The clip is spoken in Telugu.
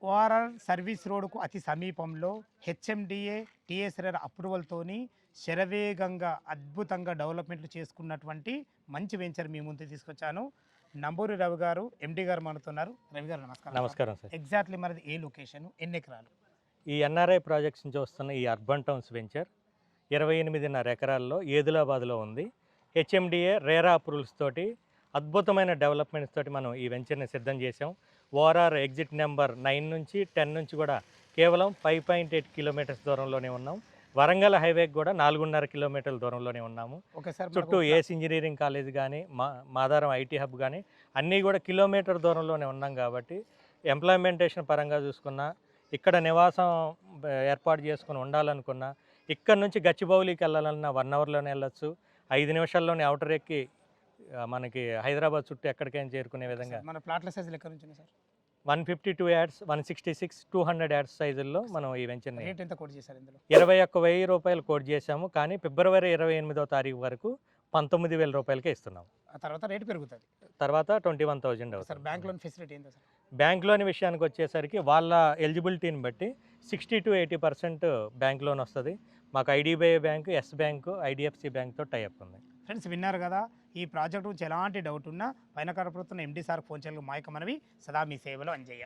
ఓఆర్ఆర్ సర్వీస్ రోడ్డుకు అతి సమీపంలో హెచ్ఎండిఏ టీఎస్ఆర్ అప్రూవల్తోని శరవేగంగా అద్భుతంగా డెవలప్మెంట్లు చేసుకున్నటువంటి మంచి వెంచర్ మీ ముందు తీసుకొచ్చాను. నంబూరి రవి గారు ఎండి గారు మనతున్నారు. రవి గారు నమస్కారం. నమస్కారం సార్. ఎగ్జాక్ట్లీ మనది ఏ లొకేషన్, ఎన్ని ఎకరాలు? ఈ ఎన్ఆర్ఐ ప్రాజెక్ట్స్ నుంచి వస్తున్న ఈ అర్బన్ టౌన్స్ వెంచర్ 28.5 ఎకరాల్లో ఏదులాబాద్లో ఉంది. హెచ్ఎండిఏ రేరా అప్రూవల్స్ తోటి అద్భుతమైన డెవలప్మెంట్స్ తోటి మనం ఈ వెంచర్ని సిద్ధం చేసాం. ఓఆర్ఆర్ ఎగ్జిట్ నెంబర్ 9 నుంచి 10 నుంచి కూడా కేవలం 5.8 కిలోమీటర్స్ దూరంలోనే ఉన్నాం. వరంగల్ హైవేకి కూడా 4.5 కిలోమీటర్ల దూరంలోనే ఉన్నాము. చుట్టూ ఏస్ ఇంజనీరింగ్ కాలేజ్ కానీ మాదారం ఐటీ హబ్ కానీ అన్నీ కూడా కిలోమీటర్ దూరంలోనే ఉన్నాం. కాబట్టి ఎంప్లాయ్మెంటేషన్ పరంగా చూసుకున్నా, ఇక్కడ నివాసం ఏర్పాటు చేసుకుని ఉండాలనుకున్నా, ఇక్కడ నుంచి గచ్చిబౌలికి వెళ్ళాలన్నా 1 అవర్లోనే వెళ్ళొచ్చు. 5 నిమిషాల్లోనే అవుటర్ ఎక్కి మనకి హైదరాబాద్ చుట్టూ ఎక్కడికైనా చేరుకునే విధంగా మన ప్లాట్ల సైజులు ఎక్కడ నుంచి సార్? 152 యాడ్స్, 166, 200 యాడ్స్ సైజుల్లో మనం ఈ వెంచర్ని రేట్ ఎంత కోట్ చేశారు ఇందులో? 21,000 రూపాయలు కోట్ చేశాము. కానీ ఫిబ్రవరి 28వ తారీఖు వరకు 19,000 రూపాయలకే ఇస్తున్నాం. ఆ తర్వాత రేటు పెరుగుతుంది. తర్వాత 21,000 అవుతుంది. సార్ బ్యాంక్ లోన్ ఫెసిలిటీ ఏంటి సార్? బ్యాంక్ లోన్ విషయానికి వచ్చేసరికి వాళ్ళ ఎలిజిబిలిటీని బట్టి 60 to 80% బ్యాంక్ లోన్ వస్తుంది. మాకు IDBI bank, Yes bank, IDFC బ్యాంక్తో టైఅప్ ఉంది. ఫ్రెండ్స్ విన్నారు కదా, ఈ ప్రాజెక్ట్ గురించి ఎలాంటి డౌట్ ఉన్నా పైన కనపడుతున్న ఎండి సార్ ఫోన్ చేయాలి. మా యొక్క మనవి సదా మీ సేవలో అంజయ్య.